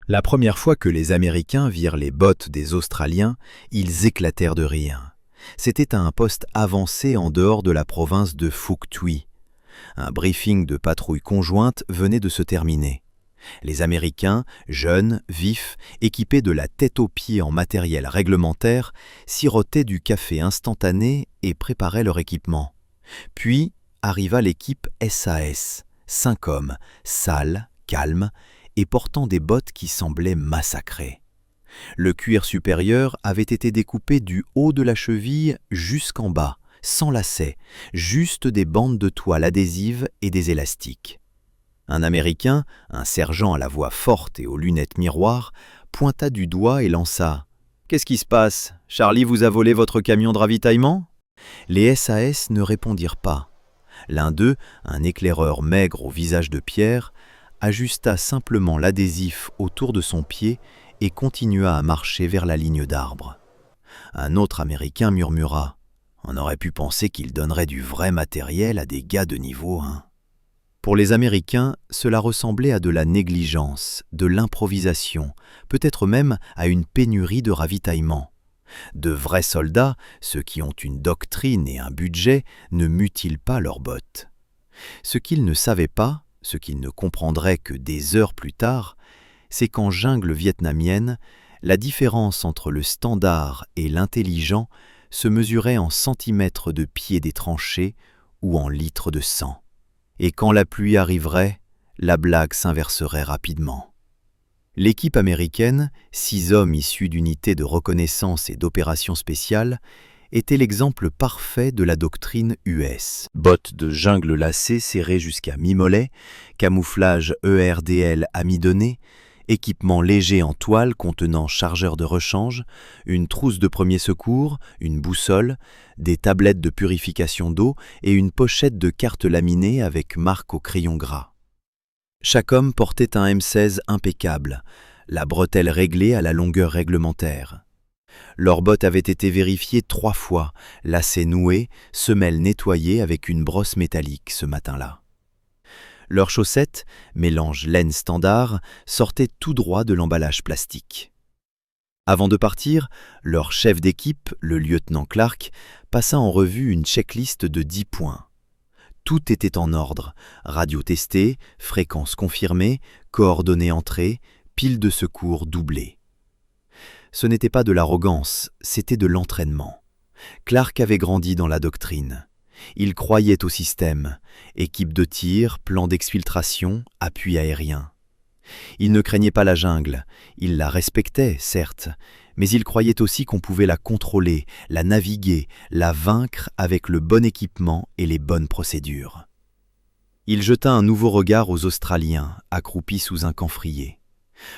La première fois que les Américains virent les bottes des Australiens, ils éclatèrent de rire. C'était à un poste avancé en dehors de la province de Phuc Tuy. Un briefing de patrouille conjointe venait de se terminer. Les Américains, jeunes, vifs, équipés de la tête aux pieds en matériel réglementaire, sirotaient du café instantané et préparaient leur équipement. Puis arriva l'équipe SAS, 5 hommes, sales, calmes, et portant des bottes qui semblaient massacrées. Le cuir supérieur avait été découpé du haut de la cheville jusqu'en bas, sans lacets, juste des bandes de toile adhésives et des élastiques. Un Américain, un sergent à la voix forte et aux lunettes miroirs, pointa du doigt et lança « Qu'est-ce qui se passe? Charlie vous a volé votre camion de ravitaillement ?» Les SAS ne répondirent pas. L'un d'eux, un éclaireur maigre au visage de pierre, ajusta simplement l'adhésif autour de son pied et continua à marcher vers la ligne d'arbres. Un autre Américain murmura « On aurait pu penser qu'il donnerait du vrai matériel à des gars de niveau 1. » Pour les Américains, cela ressemblait à de la négligence, de l'improvisation, peut-être même à une pénurie de ravitaillement. De vrais soldats, ceux qui ont une doctrine et un budget, ne mutilent pas leurs bottes. Ce qu'ils ne savaient pas, ce qu'ils ne comprendraient que des heures plus tard, c'est qu'en jungle vietnamienne, la différence entre le standard et l'intelligent se mesurait en centimètres de pied des tranchées ou en litres de sang. Et quand la pluie arriverait, la blague s'inverserait rapidement. L'équipe américaine, 6 hommes issus d'unités de reconnaissance et d'opérations spéciales, était l'exemple parfait de la doctrine US. Bottes de jungle lacées serrées jusqu'à mi-mollet, camouflage ERDL à mi-donné, équipement léger en toile contenant chargeur de rechange, une trousse de premier secours, une boussole, des tablettes de purification d'eau et une pochette de cartes laminées avec marque au crayon gras. Chaque homme portait un M16 impeccable, la bretelle réglée à la longueur réglementaire. Leurs bottes avaient été vérifiées 3 fois, lacets noués, semelles nettoyées avec une brosse métallique ce matin-là. Leurs chaussettes, mélange laine standard, sortaient tout droit de l'emballage plastique. Avant de partir, leur chef d'équipe, le lieutenant Clark, passa en revue une checklist de 10 points. Tout était en ordre, radio testée, fréquence confirmée, coordonnées entrées, pile de secours doublée. Ce n'était pas de l'arrogance, c'était de l'entraînement. Clark avait grandi dans la doctrine. Il croyait au système, équipe de tir, plan d'exfiltration, appui aérien. Il ne craignait pas la jungle, il la respectait, certes, mais il croyait aussi qu'on pouvait la contrôler, la naviguer, la vaincre avec le bon équipement et les bonnes procédures. Il jeta un nouveau regard aux Australiens, accroupis sous un camphrier.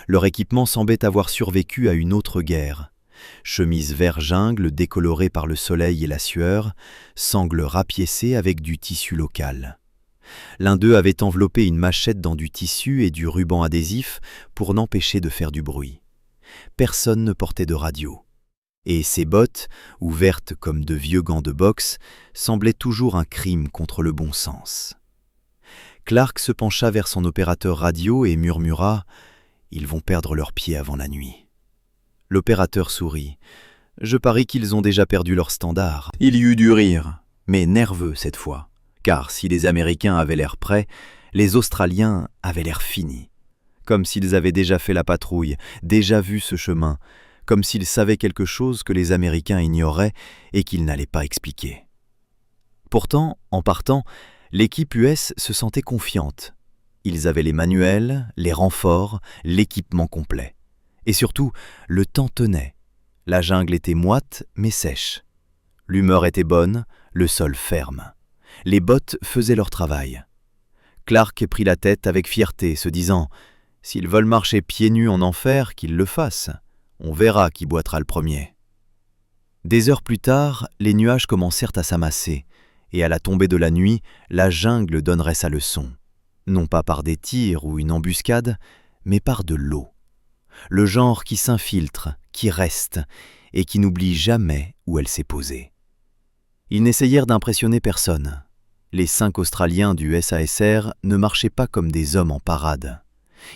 Leur équipement semblait avoir survécu à une autre guerre. Chemise vert jungle décolorée par le soleil et la sueur, sangles rapiécées avec du tissu local. L'un d'eux avait enveloppé une machette dans du tissu et du ruban adhésif pour n'empêcher de faire du bruit. Personne ne portait de radio. Et ses bottes, ouvertes comme de vieux gants de boxe, semblaient toujours un crime contre le bon sens. Clark se pencha vers son opérateur radio et murmura « Ils vont perdre leurs pieds avant la nuit ». L'opérateur sourit. « Je parie qu'ils ont déjà perdu leur standard. » Il y eut du rire, mais nerveux cette fois, car si les Américains avaient l'air prêts, les Australiens avaient l'air finis. Comme s'ils avaient déjà fait la patrouille, déjà vu ce chemin, comme s'ils savaient quelque chose que les Américains ignoraient et qu'ils n'allaient pas expliquer. Pourtant, en partant, l'équipe US se sentait confiante. Ils avaient les manuels, les renforts, l'équipement complet. Et surtout, le temps tenait. La jungle était moite, mais sèche. L'humeur était bonne, le sol ferme. Les bottes faisaient leur travail. Clark prit la tête avec fierté, se disant « S'ils veulent marcher pieds nus en enfer, qu'ils le fassent. On verra qui boitera le premier. » Des heures plus tard, les nuages commencèrent à s'amasser, et à la tombée de la nuit, la jungle donnerait sa leçon. Non pas par des tirs ou une embuscade, mais par de l'eau. Le genre qui s'infiltre, qui reste, et qui n'oublie jamais où elle s'est posée. Ils n'essayèrent d'impressionner personne. Les 5 Australiens du SASR ne marchaient pas comme des hommes en parade.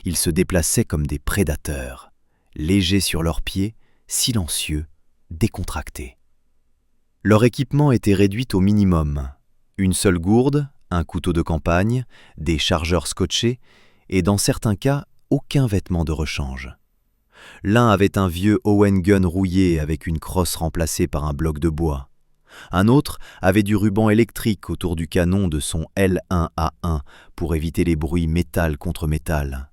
Ils se déplaçaient comme des prédateurs, légers sur leurs pieds, silencieux, décontractés. Leur équipement était réduit au minimum. Une seule gourde, un couteau de campagne, des chargeurs scotchés et dans certains cas, aucun vêtement de rechange. L'un avait un vieux Owen Gun rouillé avec une crosse remplacée par un bloc de bois. Un autre avait du ruban électrique autour du canon de son L1A1 pour éviter les bruits métal contre métal.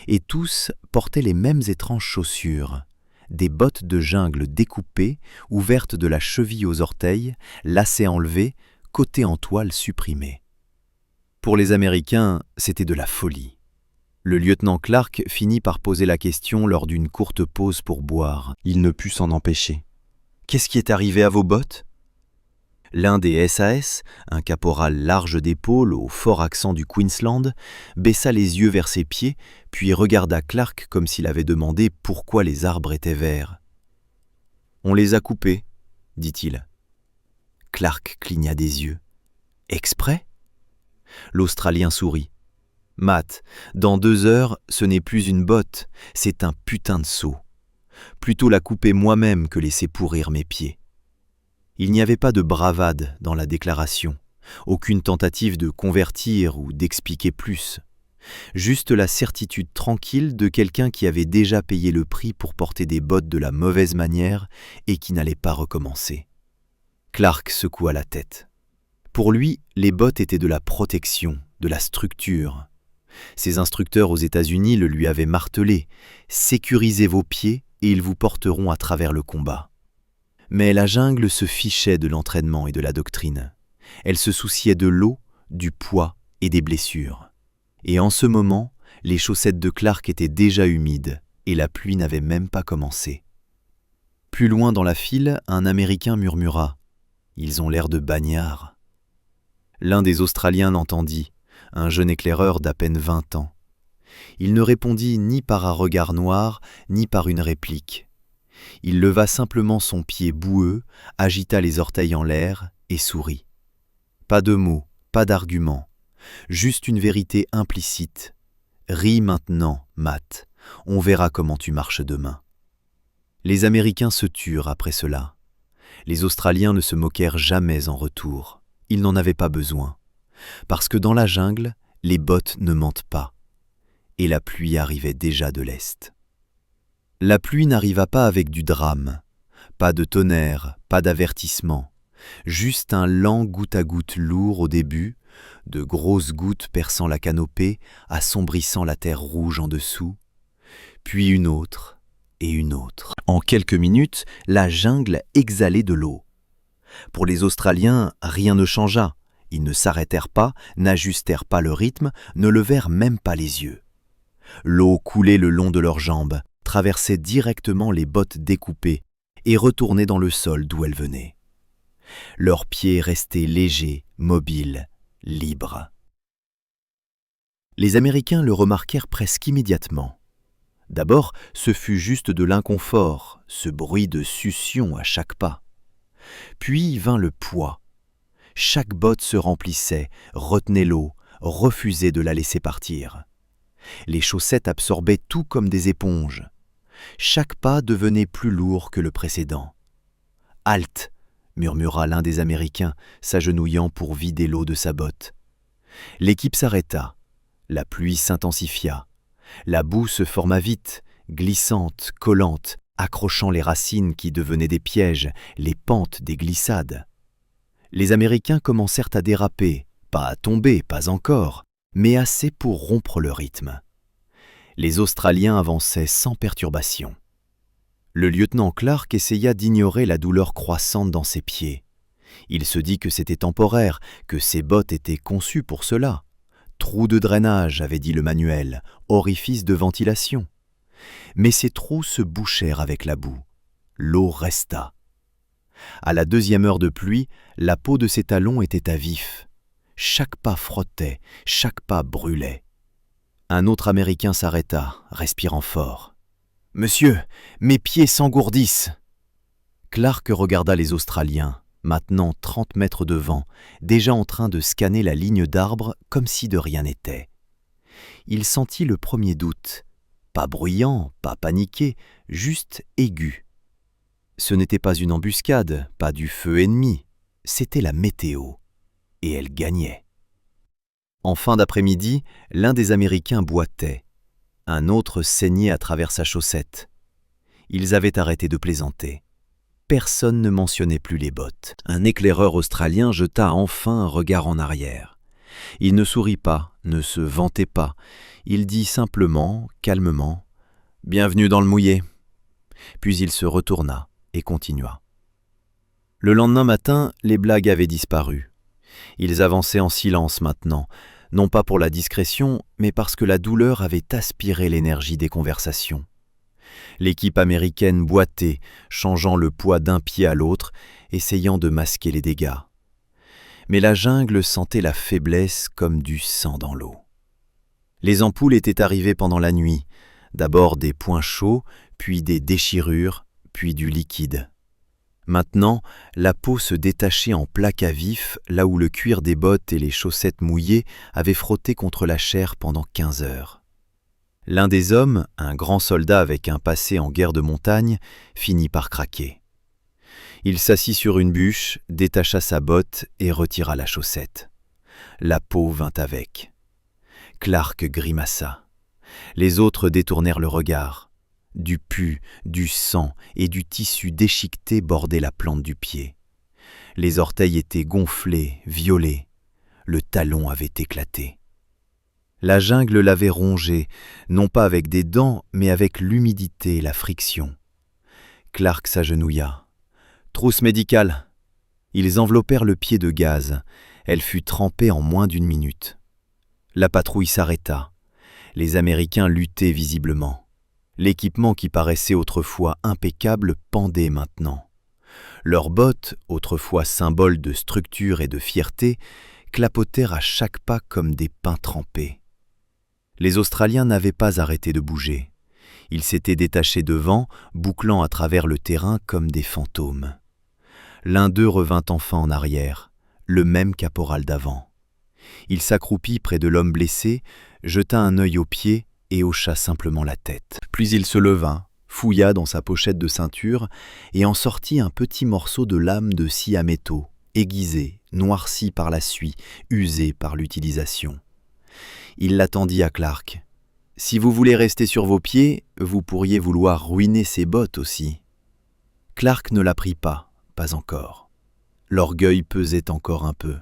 Et tous portaient les mêmes étranges chaussures, des bottes de jungle découpées, ouvertes de la cheville aux orteils, lacets enlevés, côté en toile supprimé. Pour les Américains, c'était de la folie. Le lieutenant Clark finit par poser la question lors d'une courte pause pour boire. Il ne put s'en empêcher. « Qu'est-ce qui est arrivé à vos bottes ?» L'un des SAS, un caporal large d'épaules au fort accent du Queensland, baissa les yeux vers ses pieds, puis regarda Clark comme s'il avait demandé pourquoi les arbres étaient verts. « On les a coupés, » dit-il. Clark cligna des yeux. « Exprès ?» L'Australien sourit. « Matt, dans 2 heures, ce n'est plus une botte, c'est un putain de seau. Plutôt la couper moi-même que laisser pourrir mes pieds. » Il n'y avait pas de bravade dans la déclaration, aucune tentative de convertir ou d'expliquer plus. Juste la certitude tranquille de quelqu'un qui avait déjà payé le prix pour porter des bottes de la mauvaise manière et qui n'allait pas recommencer. Clark secoua la tête. Pour lui, les bottes étaient de la protection, de la structure. Ses instructeurs aux États-Unis le lui avaient martelé. Sécurisez vos pieds et ils vous porteront à travers le combat. Mais la jungle se fichait de l'entraînement et de la doctrine. Elle se souciait de l'eau, du poids et des blessures. Et en ce moment, les chaussettes de Clark étaient déjà humides et la pluie n'avait même pas commencé. Plus loin dans la file, un Américain murmura « Ils ont l'air de bagnards ». L'un des Australiens l'entendit, un jeune éclaireur d'à peine 20 ans. Il ne répondit ni par un regard noir, ni par une réplique. Il leva simplement son pied boueux, agita les orteils en l'air et sourit. Pas de mots, pas d'arguments, juste une vérité implicite. Ris maintenant, Matt, on verra comment tu marches demain. Les Américains se turent après cela. Les Australiens ne se moquèrent jamais en retour. Ils n'en avaient pas besoin. Parce que dans la jungle, les bottes ne mentent pas. Et la pluie arrivait déjà de l'est. La pluie n'arriva pas avec du drame. Pas de tonnerre, pas d'avertissement. Juste un lent goutte à goutte lourd au début, de grosses gouttes perçant la canopée, assombrissant la terre rouge en dessous, puis une autre et une autre. En quelques minutes, la jungle exhalait de l'eau. Pour les Australiens, rien ne changea. Ils ne s'arrêtèrent pas, n'ajustèrent pas le rythme, ne levèrent même pas les yeux. L'eau coulait le long de leurs jambes, traversait directement les bottes découpées et retournait dans le sol d'où elles venaient. Leurs pieds restaient légers, mobiles, libres. Les Américains le remarquèrent presque immédiatement. D'abord, ce fut juste de l'inconfort, ce bruit de succion à chaque pas. Puis vint le poids. Chaque botte se remplissait, retenait l'eau, refusait de la laisser partir. Les chaussettes absorbaient tout comme des éponges. Chaque pas devenait plus lourd que le précédent. « Halte !» murmura l'un des Américains, s'agenouillant pour vider l'eau de sa botte. L'équipe s'arrêta. La pluie s'intensifia. La boue se forma vite, glissante, collante, accrochant les racines qui devenaient des pièges, les pentes des glissades. Les Américains commencèrent à déraper, pas à tomber, pas encore, mais assez pour rompre le rythme. Les Australiens avançaient sans perturbation. Le lieutenant Clark essaya d'ignorer la douleur croissante dans ses pieds. Il se dit que c'était temporaire, que ses bottes étaient conçues pour cela. Trou de drainage, avait dit le manuel, orifice de ventilation. Mais ces trous se bouchèrent avec la boue. L'eau resta. À la 2e heure de pluie, la peau de ses talons était à vif. Chaque pas frottait, chaque pas brûlait. Un autre Américain s'arrêta, respirant fort. « Monsieur, mes pieds s'engourdissent !» Clark regarda les Australiens, maintenant 30 mètres devant, déjà en train de scanner la ligne d'arbres comme si de rien n'était. Il sentit le premier doute, pas bruyant, pas paniqué, juste aigu. Ce n'était pas une embuscade, pas du feu ennemi, c'était la météo, et elle gagnait. En fin d'après-midi, l'un des Américains boitait, un autre saignait à travers sa chaussette. Ils avaient arrêté de plaisanter. Personne ne mentionnait plus les bottes. Un éclaireur australien jeta enfin un regard en arrière. Il ne sourit pas, ne se vantait pas. Il dit simplement, calmement, « Bienvenue dans le mouillé ». Puis il se retourna et continua. Le lendemain matin, les blagues avaient disparu. Ils avançaient en silence maintenant, non pas pour la discrétion, mais parce que la douleur avait aspiré l'énergie des conversations. L'équipe américaine boitait, changeant le poids d'un pied à l'autre, essayant de masquer les dégâts. Mais la jungle sentait la faiblesse comme du sang dans l'eau. Les ampoules étaient arrivées pendant la nuit, d'abord des points chauds, puis des déchirures, puis du liquide. Maintenant, la peau se détachait en plaques à vif, là où le cuir des bottes et les chaussettes mouillées avaient frotté contre la chair pendant 15 heures. L'un des hommes, un grand soldat avec un passé en guerre de montagne, finit par craquer. Il s'assit sur une bûche, détacha sa botte et retira la chaussette. La peau vint avec. Clark grimaça. Les autres détournèrent le regard. Du pus, du sang et du tissu déchiqueté bordaient la plante du pied. Les orteils étaient gonflés, violets. Le talon avait éclaté. La jungle l'avait rongé, non pas avec des dents, mais avec l'humidité et la friction. Clark s'agenouilla. « Trousse médicale !» Ils enveloppèrent le pied de gaz. Elle fut trempée en moins d'1 minute. La patrouille s'arrêta. Les Américains luttaient visiblement. L'équipement qui paraissait autrefois impeccable pendait maintenant. Leurs bottes, autrefois symboles de structure et de fierté, clapotèrent à chaque pas comme des pains trempés. Les Australiens n'avaient pas arrêté de bouger. Ils s'étaient détachés devant, bouclant à travers le terrain comme des fantômes. L'un d'eux revint enfin en arrière, le même caporal d'avant. Il s'accroupit près de l'homme blessé, jeta un œil aux pieds et hocha simplement la tête. Puis il se leva, fouilla dans sa pochette de ceinture et en sortit un petit morceau de lame de scie à métaux, aiguisé, noirci par la suie, usé par l'utilisation. Il l'attendit à Clark. « Si vous voulez rester sur vos pieds, vous pourriez vouloir ruiner ses bottes aussi. » Clark ne la prit pas encore. L'orgueil pesait encore un peu.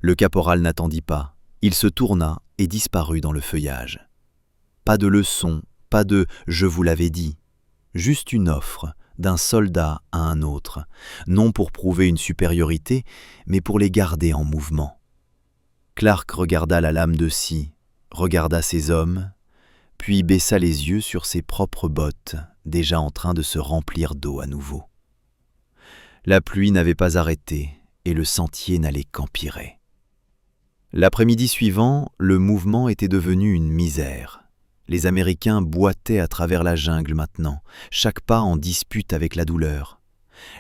Le caporal n'attendit pas. Il se tourna et disparut dans le feuillage. Pas de leçon, pas de « je vous l'avais dit », juste une offre d'un soldat à un autre, non pour prouver une supériorité, mais pour les garder en mouvement. Clark regarda la lame de scie, regarda ses hommes, puis baissa les yeux sur ses propres bottes, déjà en train de se remplir d'eau à nouveau. La pluie n'avait pas arrêté et le sentier n'allait qu'empirer. L'après-midi suivant, le mouvement était devenu une misère. Les Américains boitaient à travers la jungle maintenant, chaque pas en dispute avec la douleur.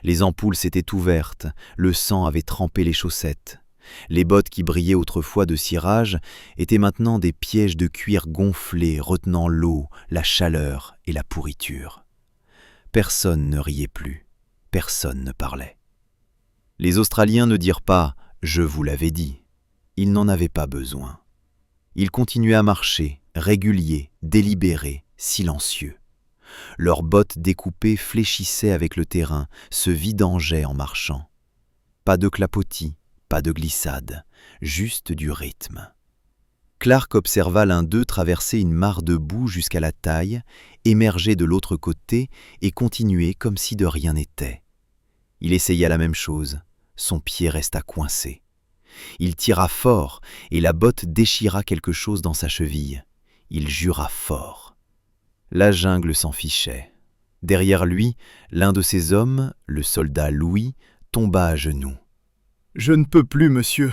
Les ampoules s'étaient ouvertes, le sang avait trempé les chaussettes. Les bottes qui brillaient autrefois de cirage étaient maintenant des pièges de cuir gonflés retenant l'eau, la chaleur et la pourriture. Personne ne riait plus, personne ne parlait. Les Australiens ne dirent pas « je vous l'avais dit ». Ils n'en avaient pas besoin. Ils continuaient à marcher, réguliers, délibérés, silencieux. Leurs bottes découpées fléchissaient avec le terrain, se vidangeaient en marchant. Pas de clapotis, pas de glissade, juste du rythme. Clark observa l'un d'eux traverser une mare de boue jusqu'à la taille, émerger de l'autre côté et continuer comme si de rien n'était. Il essaya la même chose, son pied resta coincé. Il tira fort et la botte déchira quelque chose dans sa cheville. Il jura fort. La jungle s'en fichait. Derrière lui, l'un de ses hommes, le soldat Louis, tomba à genoux. « Je ne peux plus, monsieur.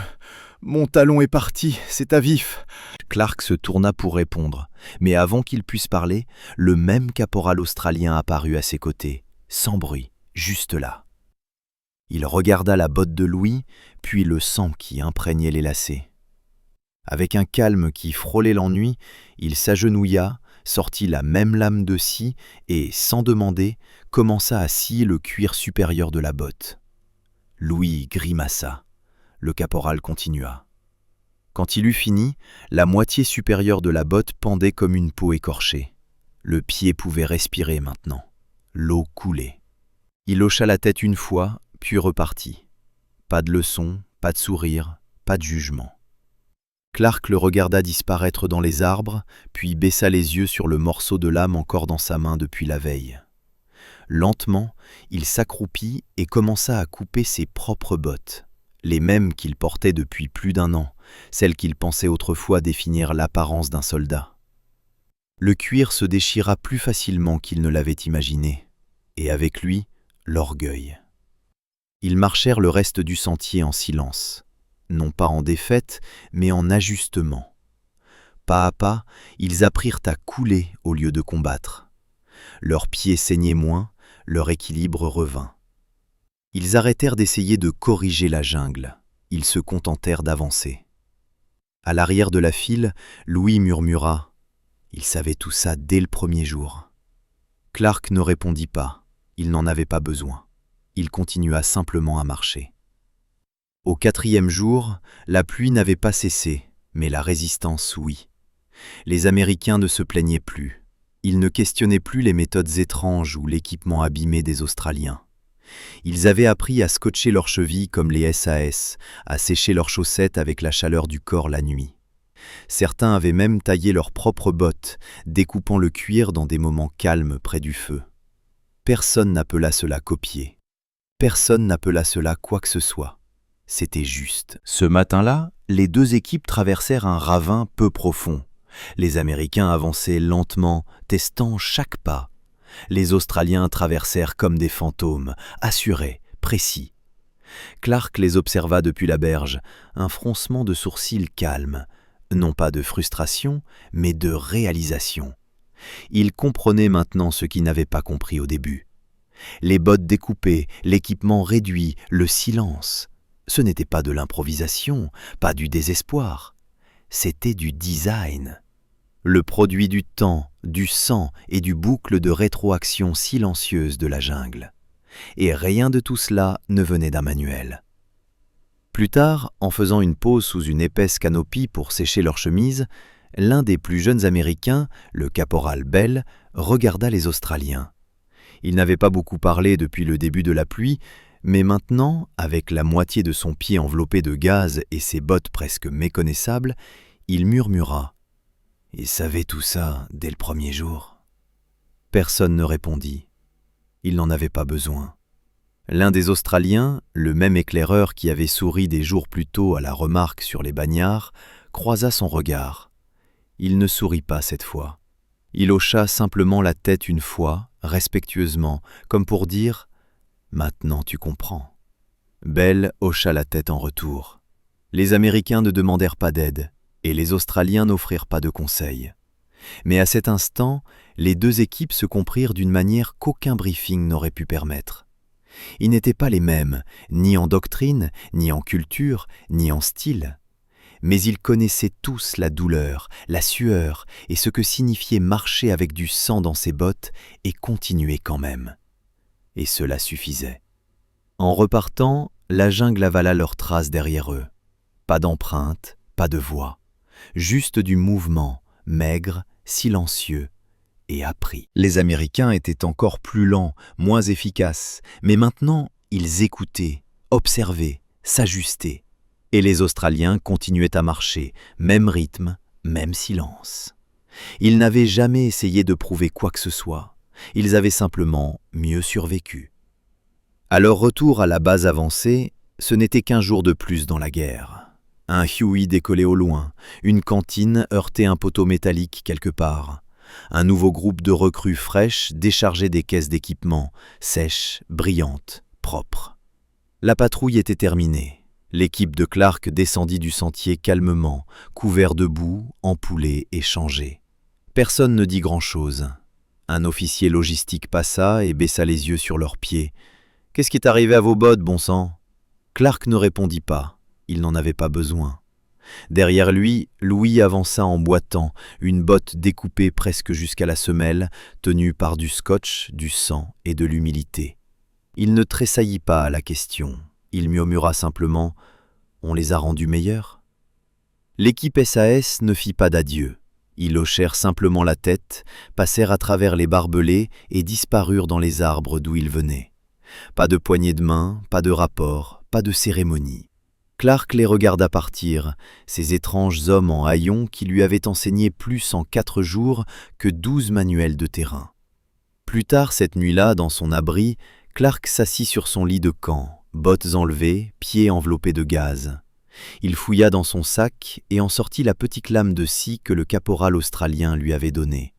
Mon talon est parti, c'est à vif. » Clark se tourna pour répondre, mais avant qu'il puisse parler, le même caporal australien apparut à ses côtés, sans bruit, juste là. Il regarda la botte de Louis, puis le sang qui imprégnait les lacets. « Avec un calme qui frôlait l'ennui, il s'agenouilla, sortit la même lame de scie et, sans demander, commença à scier le cuir supérieur de la botte. Louis grimaça. Le caporal continua. Quand il eut fini, la moitié supérieure de la botte pendait comme une peau écorchée. Le pied pouvait respirer maintenant. L'eau coulait. Il hocha la tête une fois, puis repartit. Pas de leçon, pas de sourire, pas de jugement. Clark le regarda disparaître dans les arbres, puis baissa les yeux sur le morceau de lame encore dans sa main depuis la veille. Lentement, il s'accroupit et commença à couper ses propres bottes, les mêmes qu'il portait depuis plus d'un an, celles qu'il pensait autrefois définir l'apparence d'un soldat. Le cuir se déchira plus facilement qu'il ne l'avait imaginé, et avec lui, l'orgueil. Ils marchèrent le reste du sentier en silence, non pas en défaite, mais en ajustement. Pas à pas, ils apprirent à couler au lieu de combattre. Leurs pieds saignaient moins, leur équilibre revint. Ils arrêtèrent d'essayer de corriger la jungle, ils se contentèrent d'avancer. À l'arrière de la file, Louis murmura. Il savait tout ça dès le premier jour. Clark ne répondit pas, il n'en avait pas besoin. Il continua simplement à marcher. Au 4e jour, la pluie n'avait pas cessé, mais la résistance, oui. Les Américains ne se plaignaient plus. Ils ne questionnaient plus les méthodes étranges ou l'équipement abîmé des Australiens. Ils avaient appris à scotcher leurs chevilles comme les SAS, à sécher leurs chaussettes avec la chaleur du corps la nuit. Certains avaient même taillé leurs propres bottes, découpant le cuir dans des moments calmes près du feu. Personne n'appela cela copier. Personne n'appela cela quoi que ce soit. C'était juste. Ce matin-là, les deux équipes traversèrent un ravin peu profond. Les Américains avançaient lentement, testant chaque pas. Les Australiens traversèrent comme des fantômes, assurés, précis. Clark les observa depuis la berge, un froncement de sourcils calme. Non pas de frustration, mais de réalisation. Il comprenait maintenant ce qu'il n'avait pas compris au début. Les bottes découpées, l'équipement réduit, le silence. Ce n'était pas de l'improvisation, pas du désespoir. C'était du design. Le produit du temps, du sang et du boucle de rétroaction silencieuse de la jungle. Et rien de tout cela ne venait d'un manuel. Plus tard, en faisant une pause sous une épaisse canopie pour sécher leurs chemises, l'un des plus jeunes Américains, le caporal Bell, regarda les Australiens. Il n'avait pas beaucoup parlé depuis le début de la pluie, mais maintenant, avec la moitié de son pied enveloppé de gaz et ses bottes presque méconnaissables, il murmura « Ils savaient tout ça dès le premier jour ». Personne ne répondit. Il n'en avait pas besoin. L'un des Australiens, le même éclaireur qui avait souri des jours plus tôt à la remarque sur les bagnards, croisa son regard. Il ne sourit pas cette fois. Il hocha simplement la tête une fois, respectueusement, comme pour dire « Maintenant tu comprends ». Bell hocha la tête en retour. Les Américains ne demandèrent pas d'aide, et les Australiens n'offrirent pas de conseils. Mais à cet instant, les deux équipes se comprirent d'une manière qu'aucun briefing n'aurait pu permettre. Ils n'étaient pas les mêmes, ni en doctrine, ni en culture, ni en style. Mais ils connaissaient tous la douleur, la sueur et ce que signifiait marcher avec du sang dans ses bottes et continuer quand même. Et cela suffisait. En repartant, la jungle avala leurs traces derrière eux. Pas d'empreinte, pas de voix, juste du mouvement, maigre, silencieux, et appris. Les Américains étaient encore plus lents, moins efficaces, mais maintenant, ils écoutaient, observaient, s'ajustaient. Et les Australiens continuaient à marcher, même rythme, même silence. Ils n'avaient jamais essayé de prouver quoi que ce soit. Ils avaient simplement mieux survécu. À leur retour à la base avancée, ce n'était qu'un jour de plus dans la guerre. Un Huey décollait au loin, une cantine heurtait un poteau métallique quelque part. Un nouveau groupe de recrues fraîches déchargeait des caisses d'équipement, sèches, brillantes, propres. La patrouille était terminée. L'équipe de Clark descendit du sentier calmement, couvert de boue, empoulé et changé. Personne ne dit grand-chose. Un officier logistique passa et baissa les yeux sur leurs pieds. « Qu'est-ce qui est arrivé à vos bottes, bon sang ?» Clark ne répondit pas. Il n'en avait pas besoin. Derrière lui, Louis avança en boitant, une botte découpée presque jusqu'à la semelle, tenue par du scotch, du sang et de l'humilité. Il ne tressaillit pas à la question. Il murmura simplement « On les a rendus meilleurs ?» L'équipe SAS ne fit pas d'adieu. Ils hochèrent simplement la tête, passèrent à travers les barbelés et disparurent dans les arbres d'où ils venaient. Pas de poignée de main, pas de rapport, pas de cérémonie. Clark les regarda partir, ces étranges hommes en haillons qui lui avaient enseigné plus en 4 jours que 12 manuels de terrain. Plus tard cette nuit-là, dans son abri, Clark s'assit sur son lit de camp, bottes enlevées, pieds enveloppés de gaz. Il fouilla dans son sac et en sortit la petite lame de scie que le caporal australien lui avait donnée.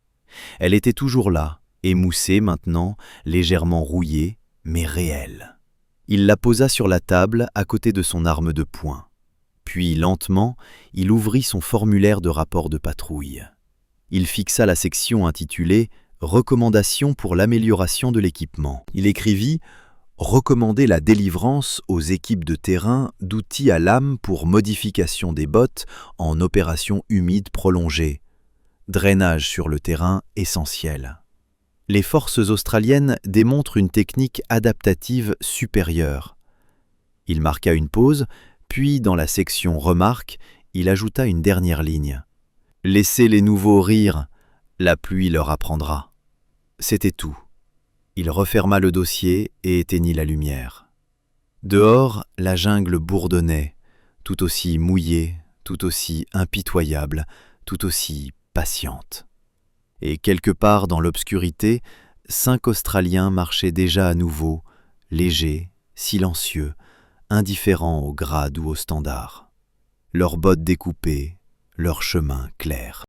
Elle était toujours là, émoussée maintenant, légèrement rouillée, mais réelle. Il la posa sur la table à côté de son arme de poing. Puis, lentement, il ouvrit son formulaire de rapport de patrouille. Il fixa la section intitulée « Recommandations pour l'amélioration de l'équipement ». Il écrivit « Recommander la délivrance aux équipes de terrain d'outils à lame pour modification des bottes en opération humide prolongée. Drainage sur le terrain essentiel. » Les forces australiennes démontrent une technique adaptative supérieure. Il marqua une pause, puis dans la section « Remarques », il ajouta une dernière ligne. « Laissez les nouveaux rire, la pluie leur apprendra. » C'était tout. Il referma le dossier et éteignit la lumière. Dehors, la jungle bourdonnait, tout aussi mouillée, tout aussi impitoyable, tout aussi patiente. Et quelque part dans l'obscurité, 5 Australiens marchaient déjà à nouveau, légers, silencieux, indifférents au grade ou au standard. Leurs bottes découpées, leur chemin clair.